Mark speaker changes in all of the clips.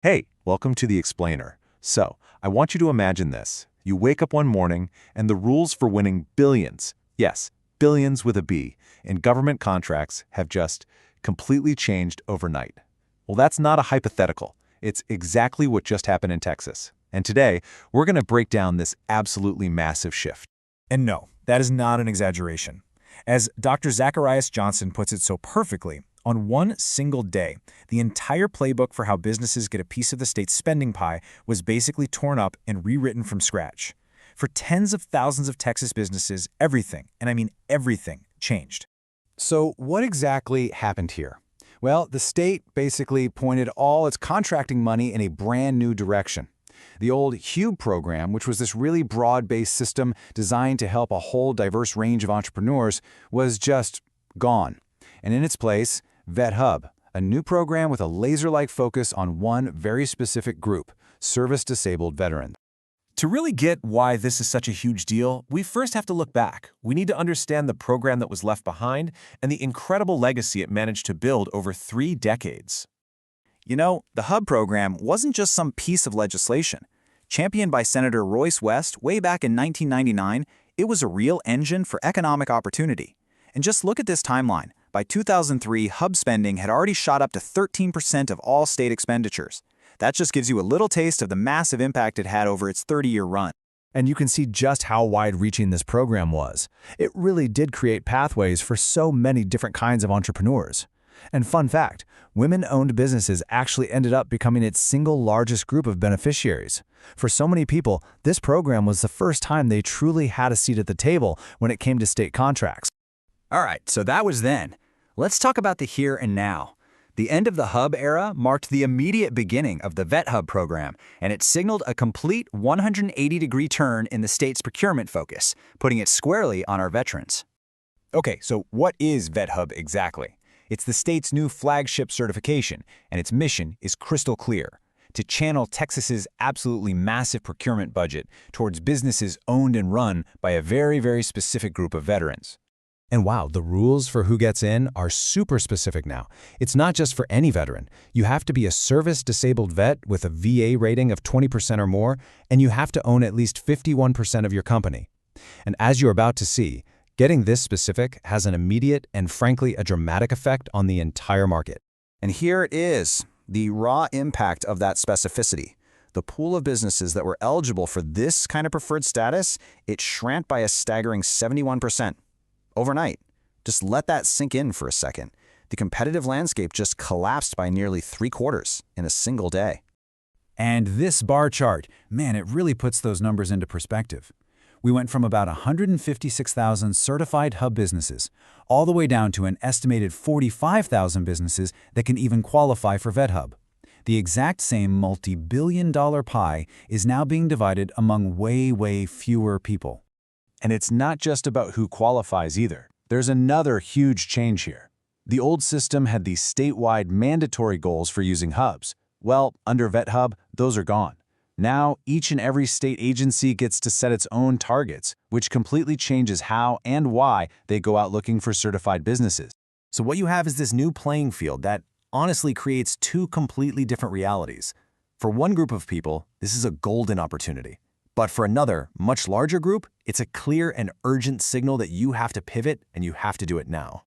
Speaker 1: Hey, welcome to the Explainer. So, I want you to imagine this. You wake up one morning and the rules for winning billions, yes, billions with a B, in government contracts have just completely changed overnight. Well, that's not a hypothetical. It's exactly what just happened in Texas. And today, we're going to break down this absolutely massive shift.
Speaker 2: And no, that is not an exaggeration. As Dr. Zacharias Johnson puts it so perfectly, on one single day, the entire playbook for how businesses get a piece of the state's spending pie was basically torn up and rewritten from scratch. For tens of thousands of Texas businesses, everything, and I mean everything, changed.
Speaker 3: So what exactly happened here? Well, the state basically pointed all its contracting money in a brand new direction. The old H.A.B.I.T.S program, which was this really broad-based system designed to help a whole diverse range of entrepreneurs, was just gone. And in its place, VetHUB, a new program with a laser-like focus on one very specific group, service-disabled veterans.
Speaker 1: To really get why this is such a huge deal, we first have to look back. We need to understand the program that was left behind and the incredible legacy it managed to build over 3 decades.
Speaker 2: You know, the H.A.B.I.T. program wasn't just some piece of legislation. Championed by Senator Royce West way back in 1999, it was a real engine for economic opportunity. And just look at this timeline. By 2003, H.A.B.I.T. spending had already shot up to 13% of all state expenditures. That just gives you a little taste of the massive impact it had over its 30-year run.
Speaker 3: And you can see just how wide-reaching this program was. It really did create pathways for so many different kinds of entrepreneurs. And fun fact, women-owned businesses actually ended up becoming its single largest group of beneficiaries. For so many people, this program was the first time they truly had a seat at the table when it came to state contracts.
Speaker 2: All right, so that was then. Let's talk about the here and now. The end of the H.A.B.I.T. era marked the immediate beginning of the VetHUB program, and it signaled a complete 180-degree turn in the state's procurement focus, putting it squarely on our veterans. Okay, so what is VetHUB exactly? It's the state's new flagship certification, and its mission is crystal clear: to channel Texas's absolutely massive procurement budget towards businesses owned and run by a very, very specific group of veterans.
Speaker 3: And wow, the rules for who gets in are super specific now. It's not just for any veteran. You have to be a service-disabled vet with a VA rating of 20% or more, and you have to own at least 51% of your company. And as you're about to see, getting this specific has an immediate and frankly a dramatic effect on the entire market.
Speaker 2: And here it is, the raw impact of that specificity. The pool of businesses that were eligible for this kind of preferred status, it shrank by a staggering 71%. Overnight. Just let that sink in for a second. The competitive landscape just collapsed by nearly 3/4 in a single day.
Speaker 3: And this bar chart, man, it really puts those numbers into perspective. We went from about 156,000 certified H.A.B.I.T. businesses, all the way down to an estimated 45,000 businesses that can even qualify for VetHUB. The exact same multi-billion-dollar pie is now being divided among way fewer people.
Speaker 1: And it's not just about who qualifies either. There's another huge change here. The old system had these statewide mandatory goals for using hubs. Well, under VetHUB, those are gone. Now, each and every state agency gets to set its own targets, which completely changes how and why they go out looking for certified businesses. So what you have is this new playing field that honestly creates 2 completely different realities. For one group of people, this is a golden opportunity. But for another, much larger group, it's a clear and urgent signal that you have to pivot and you have to do it now.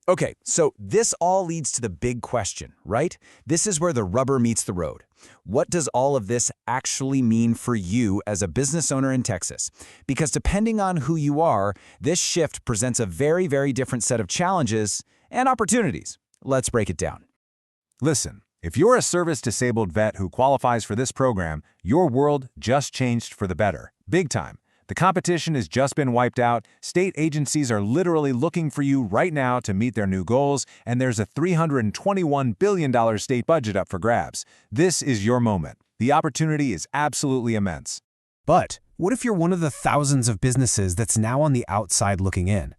Speaker 2: Okay, so this all leads to the big question, right? This is where the rubber meets the road. What does all of this actually mean for you as a business owner in Texas? Because depending on who you are, this shift presents a very, very different set of challenges and opportunities. Let's break it down.
Speaker 1: Listen, if you're a service-disabled vet who qualifies for this program, your world just changed for the better. Big time. The competition has just been wiped out, state agencies are literally looking for you right now to meet their new goals, and there's a $321 billion state budget up for grabs. This is your moment. The opportunity is absolutely immense.
Speaker 4: But what if you're one of the thousands of businesses that's now on the outside looking in?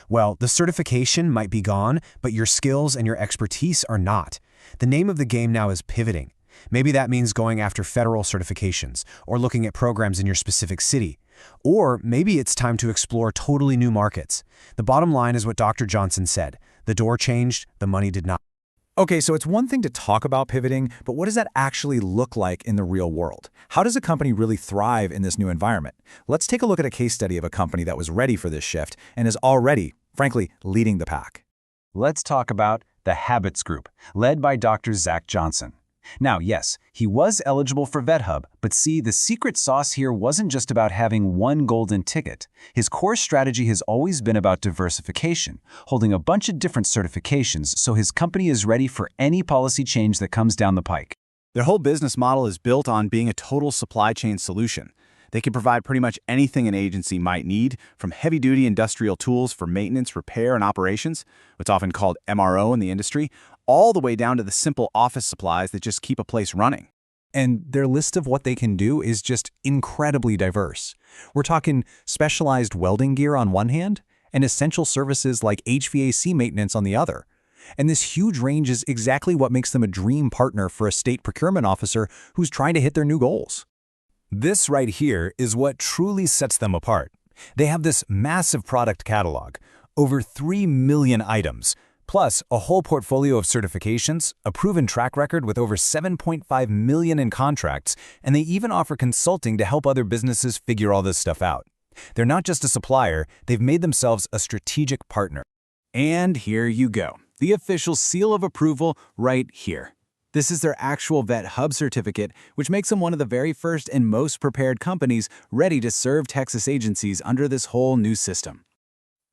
Speaker 4: Well, the certification might be gone, but your skills and your expertise are not. The name of the game now is pivoting. Maybe that means going after federal certifications or looking at programs in your specific city. Or maybe it's time to explore totally new markets. The bottom line is what Dr. Johnson said: the door changed, the money did not.
Speaker 3: Okay, so it's one thing to talk about pivoting, but what does that actually look like in the real world? How does a company really thrive in this new environment? Let's take a look at a case study of a company that was ready for this shift and is already, frankly, leading the pack.
Speaker 1: Let's talk about the H.A.B.I.T.S group, led by Dr. Zach Johnson. Now, yes, he was eligible for VetHUB, but see, the secret sauce here wasn't just about having one golden ticket. His core strategy has always been about diversification, holding a bunch of different certifications so his company is ready for any policy change that comes down the pike.
Speaker 5: Their whole business model is built on being a total supply chain solution. They can provide pretty much anything an agency might need, from heavy-duty industrial tools for maintenance, repair, and operations, what's often called MRO in the industry, all the way down to the simple office supplies that just keep a place running.
Speaker 3: And their list of what they can do is just incredibly diverse. We're talking specialized welding gear on one hand, and essential services like HVAC maintenance on the other. And this huge range is exactly what makes them a dream partner for a state procurement officer who's trying to hit their new goals. This right here is what truly sets them apart. They have this massive product catalog, over 3 million items, plus a whole portfolio of certifications, a proven track record with over 7.5 million in contracts, and they even offer consulting to help other businesses figure all this stuff out. They're not just a supplier, they've made themselves a strategic partner.
Speaker 5: And here you go, the official seal of approval right here. This is their actual VetHUB certificate, which makes them one of the very first and most prepared companies ready to serve Texas agencies under this whole new system.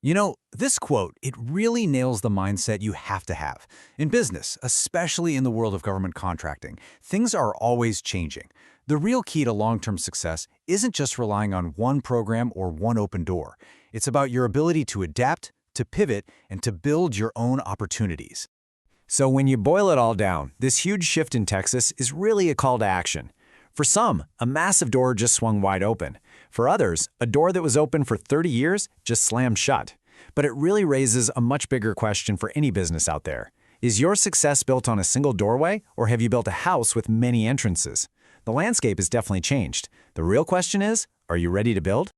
Speaker 3: You know, this quote, it really nails the mindset you have to have. In business, especially in the world of government contracting, things are always changing. The real key to long-term success isn't just relying on one program or one open door. It's about your ability to adapt, to pivot, and to build your own opportunities. So when you boil it all down, this huge shift in Texas is really a call to action. For some, a massive door just swung wide open. For others, a door that was open for 30 years just slammed shut. But it really raises a much bigger question for any business out there. Is your success built on a single doorway, or have you built a house with many entrances? The landscape has definitely changed. The real question is, are you ready to build?